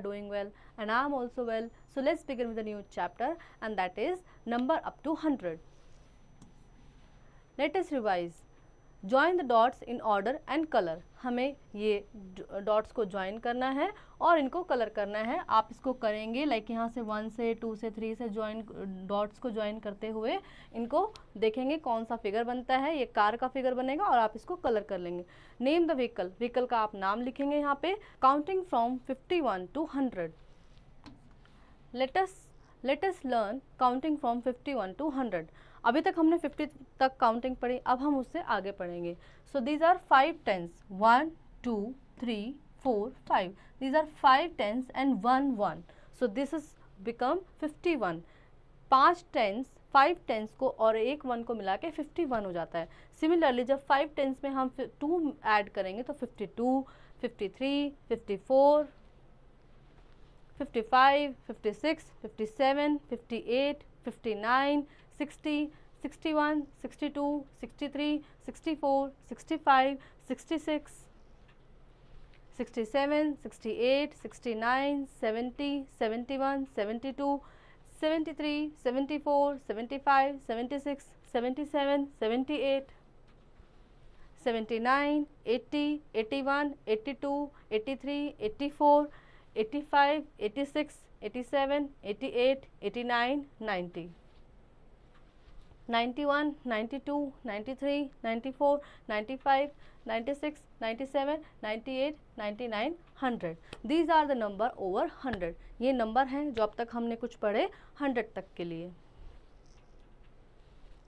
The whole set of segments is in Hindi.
doing well, and I am also well. So let's begin with a new chapter, and that is number up to 100. Let us revise. Join the dots in order and color. हमें ये डॉट्स को ज्वाइन करना है और इनको कलर करना है. आप इसको करेंगे लाइक यहाँ से 1 से 2 से 3 से ज्वाइन डॉट्स को ज्वाइन करते हुए इनको देखेंगे कौन सा फिगर बनता है. ये कार का फिगर बनेगा और आप इसको कलर कर लेंगे. Name the vehicle. व्हीकल का आप नाम लिखेंगे यहाँ पे. Counting from 51 to 100. Let us learn counting from 51 to 100. अभी तक हमने 50 तक काउंटिंग पढ़ी, अब हम उससे आगे पढ़ेंगे. So these are 5 tens, 1 2 3 4 5. These are 5 tens and 1 1. So this is become 51. 5 tens को और एक 1 को मिला के 51 हो जाता है. सिमिलरली जब 5 tens में हम 2 ऐड करेंगे तो 52, 53, 54, 55, 56, 57, 58, 59, 60, 61, 62, 63, 64, 65, 66, 67, 68, 69, 70, 71, 72, 73, 74, 75, 76, 77, 78, 79, 80, 81, 82, 83, 84, 85, 86, 87, 88, 89, 90. 91, 92, 93, 94, 95, 96, 97, 98, 99, 100. These are the number over 100. ये नंबर हैं जो अब तक हमने कुछ पढ़े 100 तक के लिए.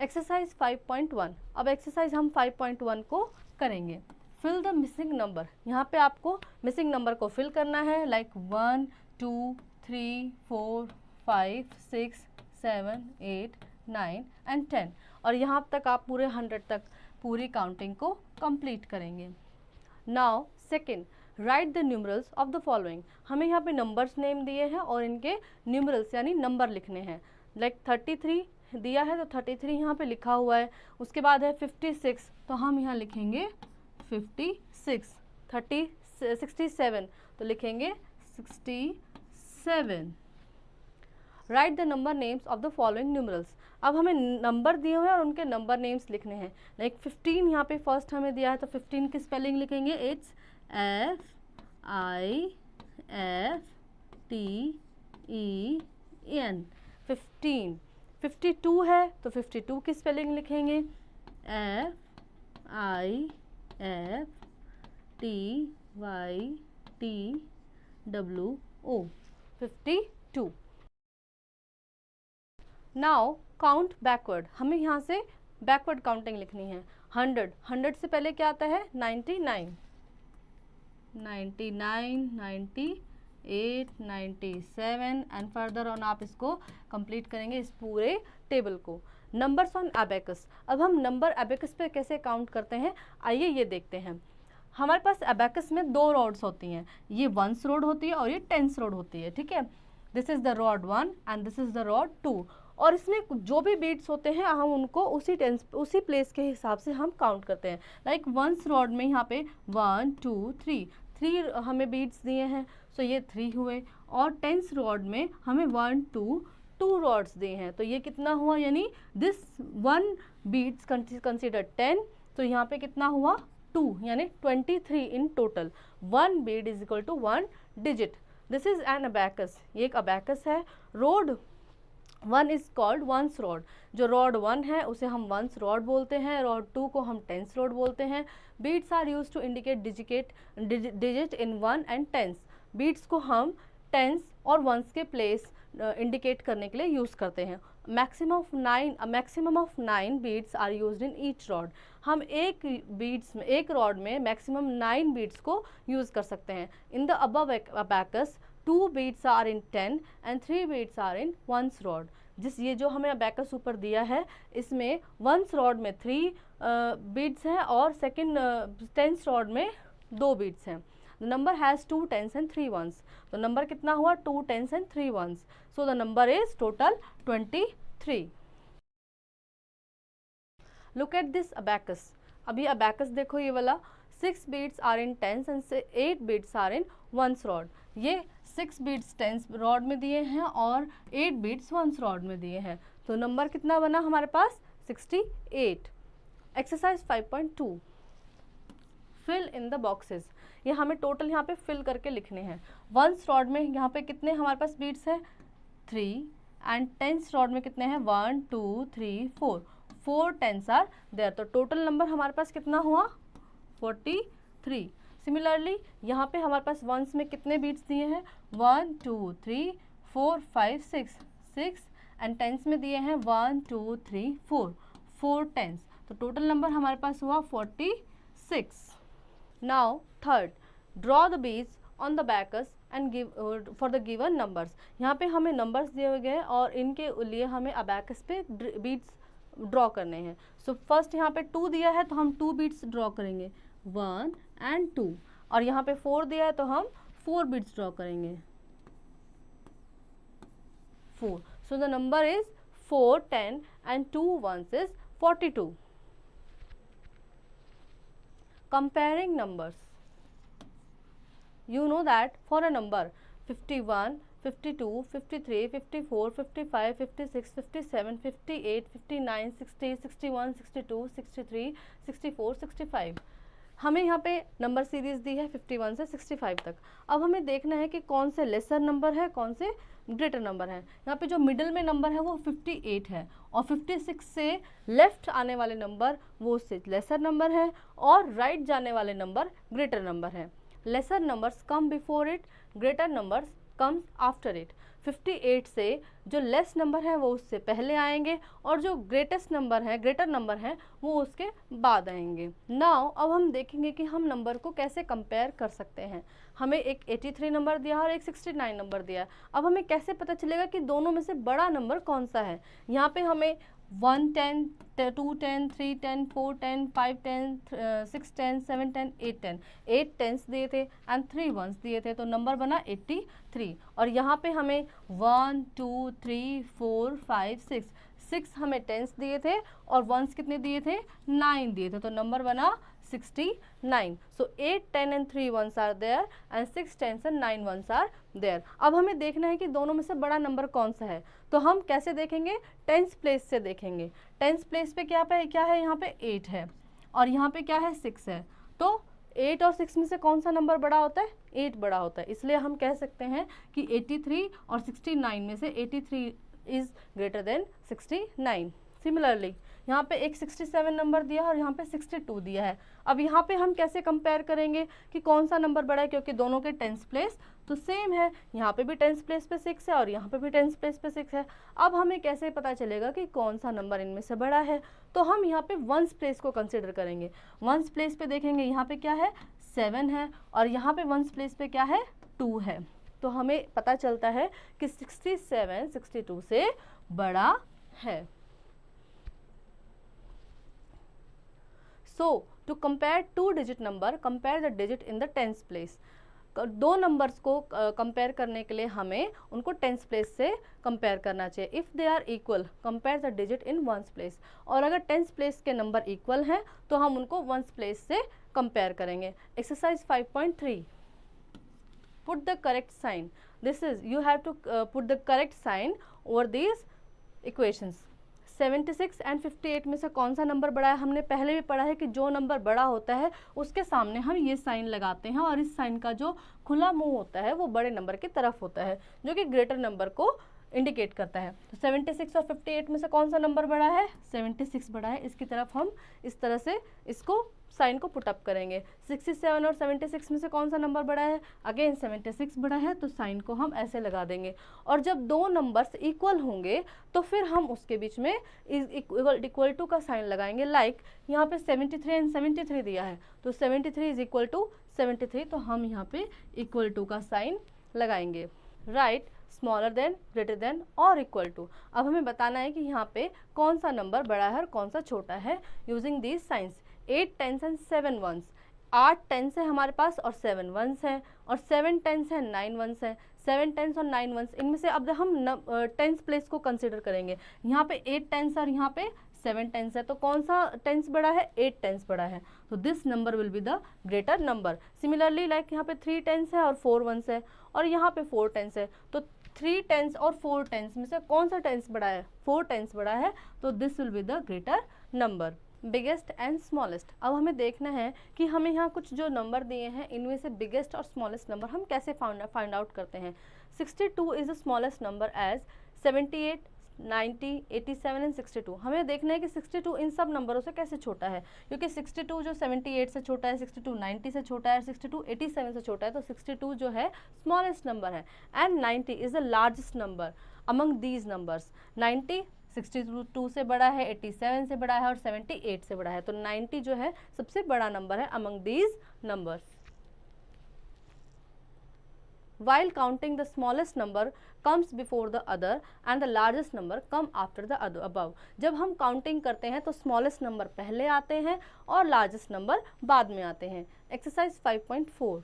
एक्सरसाइज 5.1. अब एक्सरसाइज हम 5.1 को करेंगे. Fill the missing number. यहाँ पे आपको मिसिंग नंबर को फिल करना है लाइक 1 2 3 4 5 6 7 8 9 and 10. और यहाँ तक आप पूरे 100 तक पूरी काउंटिंग को कंप्लीट करेंगे. Now second, right the numerals of the following. हमें यहाँ पे नंबर्स नेम दिए हैं और इनके न्यूमरल्स यानी नंबर लिखने हैं. लाइक 33 दिया है तो 33 यहाँ पे लिखा हुआ है. उसके बाद है 56 तो हम यहाँ लिखेंगे 56. 67 तो लिखेंगे 67. Right the number names of the following numerals. अब हमें नंबर दिए हुए हैं और उनके नंबर नेम्स लिखने हैं. लाइक 15 यहाँ पे फर्स्ट हमें दिया है तो 15 की स्पेलिंग लिखेंगे. It's FIFTEN 15. 52 है तो 52 की स्पेलिंग लिखेंगे FIFTYTWO 52. Now count backward. हमें यहाँ से बैकवर्ड काउंटिंग लिखनी है. 100 से पहले क्या आता है 99, 98, 97 एंड फर्दर ऑन आप इसको कंप्लीट करेंगे इस पूरे टेबल को. Numbers on abacus. अब हम नंबर अबेकस पे कैसे काउंट करते हैं आइए ये देखते हैं. हमारे पास अबेकस में 2 रॉड्स होती हैं. ये 1s रॉड होती है और ये 10s रॉड होती है. ठीक है, this is the rod 1 and this is the rod 2. और इसमें जो भी बीट्स होते हैं हम उनको उसी प्लेस के हिसाब से हम काउंट करते हैं. लाइक 1s रॉड में यहाँ पे 1 2 3 हमें बीट्स दिए हैं सो ये 3 हुए. और 10s रॉड में हमें 1 2 रॉड्स दिए हैं तो ये कितना हुआ, यानी दिस 1 बीट्स कंसिडर 10 तो यहाँ पे कितना हुआ 2 यानी 23 in total. 1 bead is equal to 1 digit. This is an abacus. ये एक अबैकस है. Rod 1 is called 1s rod. जो रॉड 1 है उसे हम 1s रॉड बोलते हैं. रॉड 2 को हम 10s रॉड बोलते हैं. Beads are use to indicate digit in 1 and 10s. Beads को हम 10s और 1s के प्लेस इंडिकेट करने के लिए यूज़ करते हैं. Maximum of 9 beads are used in each rod. हम एक रॉड में मैक्सिमम 9 बीट्स को यूज़ कर सकते हैं. In the above abacus 2 beads are in 10 and 3 beads are in 1s rod. ये जो हमें अबैकस ऊपर दिया है इसमें 1s रॉड में 3 बीट्स हैं और सेकेंड 10s रॉड में 2 बीट्स हैं. The number has 2 10s and 3 1s. तो नंबर कितना हुआ 2 10s and 3 1s. So the number is total 23. Look at this abacus. अभी अबैकस देखो ये वाला 6 beads are in tens and 8 beads are in ones rod. ये 6 beads टेंस रॉड में दिए हैं और 8 beads वंस रॉड में दिए हैं, तो नंबर कितना बना हमारे पास 68. Exercise 5.2 fill in the boxes. ये हमें टोटल यहाँ पे फिल करके लिखने हैं. वंस रॉड में यहाँ पे कितने हमारे पास बीड्स हैं 3 एंड टेंस रॉड में कितने हैं 1 2 3 4. 4 टेंस आर देयर, तो टोटल नंबर हमारे पास कितना हुआ 43. सिमिलरली यहाँ पे हमारे पास वंस में कितने बीट्स दिए हैं 1 2 3 4 5 6 एंड टेंस में दिए हैं 1 2 3 4. 4 टेंस, तो टोटल नंबर हमारे पास हुआ 46. Now third, draw the beads on the Bacchus and give for the given numbers. यहाँ पे हमें नंबर्स दिए गए और इनके लिए हमें अबैकस पे बीड्स ड्रॉ करने हैं. सो फर्स्ट यहाँ पे 2 दिया है तो हम 2 बीड्स ड्रॉ करेंगे 1 एंड 2, और यहाँ पे 4 दिया है तो हम 4 बीड्स ड्रॉ करेंगे 4. So the number is 4 10 and 2 ones is 42. Comparing numbers. You know that for a number 51, 52, 53, 54, 55, 56, 57, 58, 59, 60, 61, 62, 63, 64, 65. हमें यहाँ पे नंबर सीरीज दी है 51 से 65 तक. अब हमें देखना है कि कौन से लेसर नंबर है कौन से ग्रेटर नंबर है. यहाँ पे जो मिडिल में नंबर है वो 58 है और 56 से लेफ्ट आने वाले नंबर वो उससे लेसर नंबर है और राइट जाने वाले नंबर ग्रेटर नंबर है. Lesser numbers come before it, greater numbers comes after it. 58 से जो लेस नंबर है वो उससे पहले आएंगे और जो ग्रेटेस्ट नंबर है ग्रेटर नंबर है वो उसके बाद आएंगे. नाउ अब हम देखेंगे कि हम नंबर को कैसे कंपेयर कर सकते हैं. हमें एक 83 नंबर दिया है और एक 69 नंबर दिया है. अब हमें कैसे पता चलेगा कि दोनों में से बड़ा नंबर कौन सा है. यहाँ पे हमें 1 10 2 10 3 10 4 10 5 10 6 10 7 10 8 10. 8 टेंस दिए थे एंड 3 वंस दिए थे, तो नंबर बना 83. और यहाँ पे हमें 1 2 3 4 5 6 हमें टेंस दिए थे और वंस कितने दिए थे 9 दिए थे, तो नंबर बना 69. So 8 10 and 3 ones are there and 6 10s and 9 ones are there. अब हमें देखना है कि दोनों में से बड़ा नंबर कौन सा है. तो हम कैसे देखेंगे, टेंस प्लेस से देखेंगे. टेंस प्लेस पे क्या है यहाँ पे 8 है और यहाँ पे क्या है 6 है. तो 8 और 6 में से कौन सा नंबर बड़ा होता है 8 बड़ा होता है. इसलिए हम कह सकते हैं कि 83 और 69 में से 83 इज ग्रेटर देन 69. सिमिलरली यहाँ पे एक 67 नंबर दिया है और यहाँ पे 62 दिया है. अब यहाँ पे हम कैसे कंपेयर करेंगे कि कौन सा नंबर बड़ा है, क्योंकि दोनों के टेंस प्लेस तो सेम है. यहाँ पे भी टेंस प्लेस पे 6 है और यहाँ पे भी टेंस प्लेस पे 6 है. अब हमें कैसे पता चलेगा कि कौन सा नंबर इनमें से बड़ा है. तो हम यहाँ पे वंस प्लेस को कंसिडर करेंगे. वंस प्लेस पे देखेंगे यहाँ पे क्या है 7 है और यहाँ पे वंस प्लेस पे क्या है 2 है. तो हमें पता चलता है कि 67 62 से बड़ा है. So to compare 2-digit number, compare the digit in the tens place. दो नंबर्स को कंपेयर करने के लिए हमें उनको टेंस प्लेस से कंपेयर करना चाहिए. If they are equal compare the digit in ones place. और अगर टेंस प्लेस के नंबर इक्वल हैं तो हम उनको वंस प्लेस से कंपेयर करेंगे. Exercise 5.3, put the correct sign. This is you have to put the correct sign over these equations. 76 and 58 में से कौन सा नंबर बड़ा है. हमने पहले भी पढ़ा है कि जो नंबर बड़ा होता है उसके सामने हम ये साइन लगाते हैं और इस साइन का जो खुला मुंह होता है वो बड़े नंबर की तरफ होता है जो कि ग्रेटर नंबर को इंडिकेट करता है. तो 76 और 58 में से कौन सा नंबर बड़ा है 76 बड़ा है. इसकी तरफ हम इस तरह से इसको साइन को पुटअप करेंगे. 67 और 76 में से कौन सा नंबर बड़ा है, अगेन 76 बड़ा है तो साइन को हम ऐसे लगा देंगे. और जब दो नंबर्स इक्वल होंगे तो फिर हम उसके बीच में इक्वल टू का साइन लगाएंगे. लाइक यहाँ पे 73 एंड 73 दिया है तो 73 इज इक्वल टू 73, तो हम यहाँ पे इक्वल टू का साइन लगाएंगे. Right smaller than, greater than और इक्वल टू. अब हमें बताना है कि यहाँ पे कौन सा नंबर बड़ा है और कौन सा छोटा है using these signs. 8 10s and 7 1s. 8 10s है हमारे पास और 7 1s है और 7 10s है 9 1s है. 7 10s और 9 1s इनमें से अब हम टेंस प्लेस को कंसिडर करेंगे. यहाँ पे 8 10s और यहाँ पे 7 टेंस है, तो कौन सा टेंस बड़ा है, 8 टेंस बड़ा है, तो this number will be the greater number. Similarly like यहाँ पे 3 टेंस है और 4 वंस है, और यहाँ पे 4 टेंस है, तो 3 टेंस और 4 टेंस में से कौन सा टेंस बड़ा है, 4 टेंस बड़ा है, तो this will be the greater number. Biggest and smallest, अब हमें देखना है कि हमें यहाँ कुछ जो नंबर दिए हैं इनमें से बिगेस्ट और स्मॉलेस्ट नंबर हम कैसे फाइंड आउट करते हैं। 62 is the smallest number as 78, 90, 87 and 62। हमें देखना है कि 62 इन सब नंबरों से कैसे छोटा है, क्योंकि 62 जो 78 से छोटा है, 62 90 से छोटा है, 62 87 से छोटा है, तो 62 जो है स्मॉलेस्ट नंबर है। And 90 is the largest number among these numbers. 90 62 से बड़ा है, 87 से बड़ा है और 78 से बड़ा है, तो 90 जो है सबसे बड़ा नंबर है among these numbers. While counting, the smallest number comes before the other and the largest number come after the other above। जब हम काउंटिंग करते हैं तो स्मॉलेस्ट नंबर पहले आते हैं और लार्जेस्ट नंबर बाद में आते हैं। Exercise 5.4,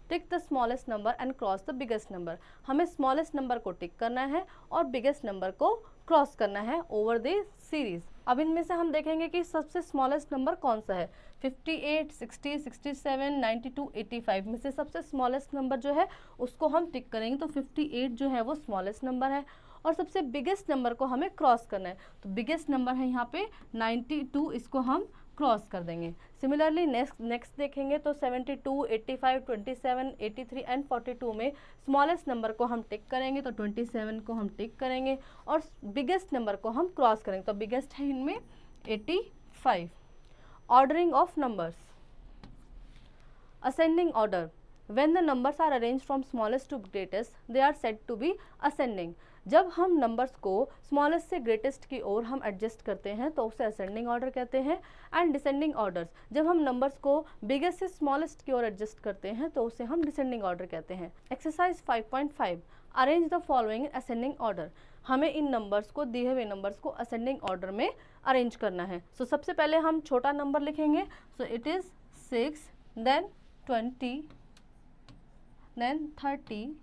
tick the smallest number and cross the biggest number. हमें स्मॉलेस्ट नंबर को टिक करना है और बिगेस्ट नंबर को क्रॉस करना है ओवर द सीरीज। अब इनमें से हम देखेंगे कि सबसे स्मॉलेस्ट नंबर कौन सा है। 58, 60, 67, 92, 85 में से सबसे स्मॉलेस्ट नंबर जो है उसको हम टिक करेंगे, तो 58 जो है वो स्मॉलेस्ट नंबर है, और सबसे बिगेस्ट नंबर को हमें क्रॉस करना है, तो बिगेस्ट नंबर है यहाँ पे 92, इसको हम क्रॉस कर देंगे। सिमिलरली नेक्स्ट देखेंगे तो 72, 85, 27, 83 एंड 42 में स्मॉलेस्ट नंबर को हम टिक करेंगे, तो 27 को हम टिक करेंगे और बिगेस्ट नंबर को हम क्रॉस करेंगे, तो बिगेस्ट है इनमें 85। Ordering of numbers, ascending order, when the numbers are arranged from smallest to greatest they are said to be ascending। जब हम नंबर्स को स्मॉलेस्ट से ग्रेटेस्ट की ओर हम एडजस्ट करते हैं तो उसे असेंडिंग ऑर्डर कहते हैं। एंड डिसेंडिंग ऑर्डर्स, जब हम नंबर्स को बिगेस्ट से स्मॉलेस्ट की ओर एडजस्ट करते हैं तो उसे हम डिसेंडिंग ऑर्डर कहते हैं। Exercise 5.5, arrange the following in ascending order. हमें इन नंबर्स को, दिए हुए नंबर्स को असेंडिंग ऑर्डर में अरेंज करना है। सो सबसे पहले हम छोटा नंबर लिखेंगे, so it is 6, then 20, then 30,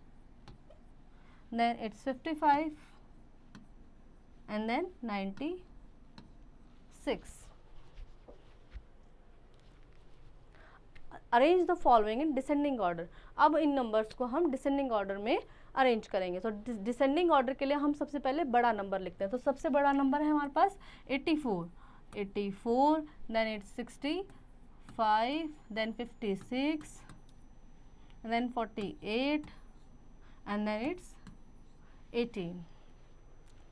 then it's 55 and then 96। Arrange the following in descending order. अब इन नंबर्स को हम डिसेंडिंग ऑर्डर में अरेंज करेंगे, तो डिसेंडिंग ऑर्डर के लिए हम सबसे पहले बड़ा नंबर लिखते हैं, तो सबसे बड़ा नंबर है हमारे पास 84, then it's 65, then 56, and then 48 and then it's 18।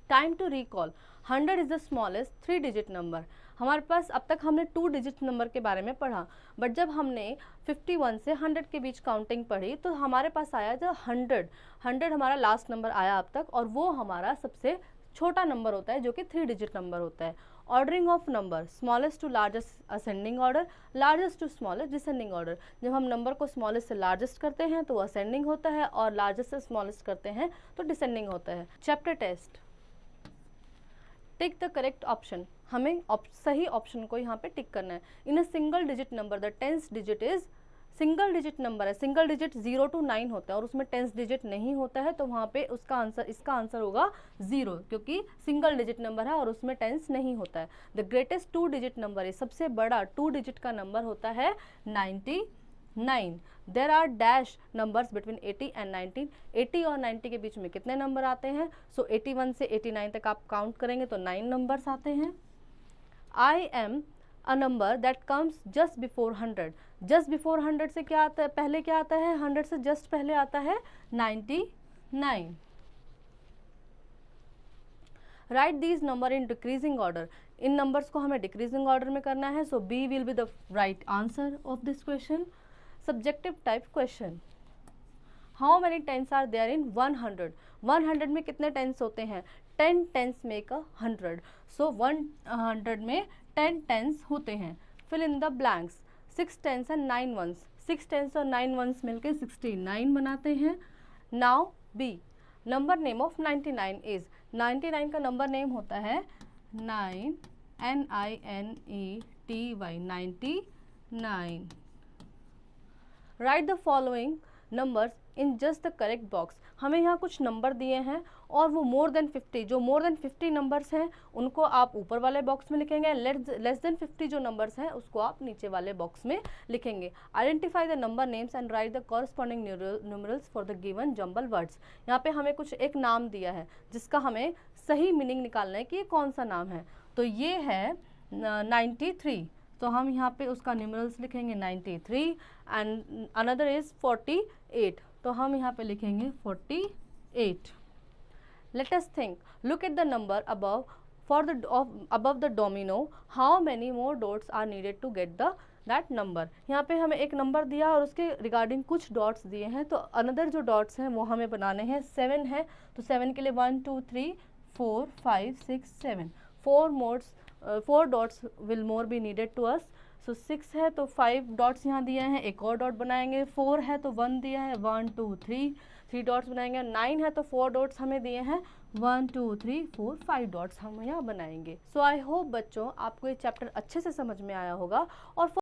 Time to recall, 100 is the smallest 3 digit number. हमारे पास अब तक हमने 2 डिजिट नंबर के बारे में पढ़ा, बट जब हमने 51 से 100 के बीच काउंटिंग पढ़ी तो हमारे पास आया जो 100 हमारा लास्ट नंबर आया अब तक, और वो हमारा सबसे छोटा नंबर होता है जो कि 3 डिजिट नंबर होता है। Ordering of number, smallest to largest ascending order, largest to smallest descending order. जब हम नंबर को स्मॉलेस्ट से लार्जेस्ट करते हैं तो वो असेंडिंग होता है, और लार्जेस्ट से स्मॉलेस्ट करते हैं तो डिसेंडिंग होता है। Chapter test, tick the correct option. हमें सही ऑप्शन को यहाँ पे टिक करना है। In a single digit number the 10th digit is, single digit number है, सिंगल डिजिट 0 to 9 होता है और उसमें 10th डिजिट नहीं होता है, तो वहाँ पे उसका आंसर, इसका आंसर होगा 0, क्योंकि सिंगल डिजिट नंबर है और उसमें 10th नहीं होता है। द ग्रेटेस्ट 2 डिजिट नंबर है, सबसे बड़ा 2 डिजिट का नंबर होता है 99। There are dash numbers between 80 and 19। 80 और 90 के बीच में कितने नंबर आते हैं, सो 81 से 89 तक आप काउंट करेंगे तो 9 नंबर्स आते हैं। I am a number that comes just before 100। Just before 100 से क्या आता है, पहले क्या आता है, 100 से जस्ट पहले आता है 99। Right these numbers in decreasing order. इन नंबर्स को हमें डिक्रीजिंग ऑर्डर में करना है, so B will be the right answer of this question. Subjective type question, how many tens are there in 100। 100 में कितने टेंस होते हैं, 10 टेंस मेक 100, सो 100 में 10 टेंस होते हैं। Fill in the blanks, 6 tens and 9 ones, 6 tens और 9 वंस मिलकर 69 बनाते हैं। Now B, number name of 99 is, 99 का नंबर नेम होता है 9, NINETY, 99। Write the following numbers in just the correct box. हमें यहाँ कुछ नंबर दिए हैं और वो मोर देन 50, जो मोर देन 50 नंबर्स हैं उनको आप ऊपर वाले बॉक्स में लिखेंगे, लेस देन 50 जो नंबर्स हैं उसको आप नीचे वाले बॉक्स में लिखेंगे। Identify the number names and right the corresponding numerals for the given jumble words. यहाँ पे हमें कुछ एक नाम दिया है जिसका हमें सही मीनिंग निकालना है कि ये कौन सा नाम है। तो ये है 93, तो हम यहाँ पे उसका न्यूमरल्स लिखेंगे 93 एंड अनदर इज 48, तो हम यहाँ पे लिखेंगे 48। Let us think, look at the number above for the above the domino, how many more dots are needed to get the that number। यहाँ पे हमें एक नंबर दिया और उसके रिगार्डिंग कुछ डॉट्स दिए हैं, तो अनदर जो डॉट्स हैं वो हमें बनाने हैं। 7 है तो 7 के लिए 1 2 3 4 5 6 7, 4 dots will more be needed to us. So 6 है तो 5 डॉट्स यहाँ दिए हैं, एक और डॉट बनाएंगे। 4 है तो 1 दिया है, 1 2 3 डॉट्स बनाएंगे। 9 है तो 4 डॉट्स हमें दिए हैं, 1 2 3 4 5 डॉट्स हम यहाँ बनाएंगे। सो आई होप बच्चों आपको ये चैप्टर अच्छे से समझ में आया होगा। और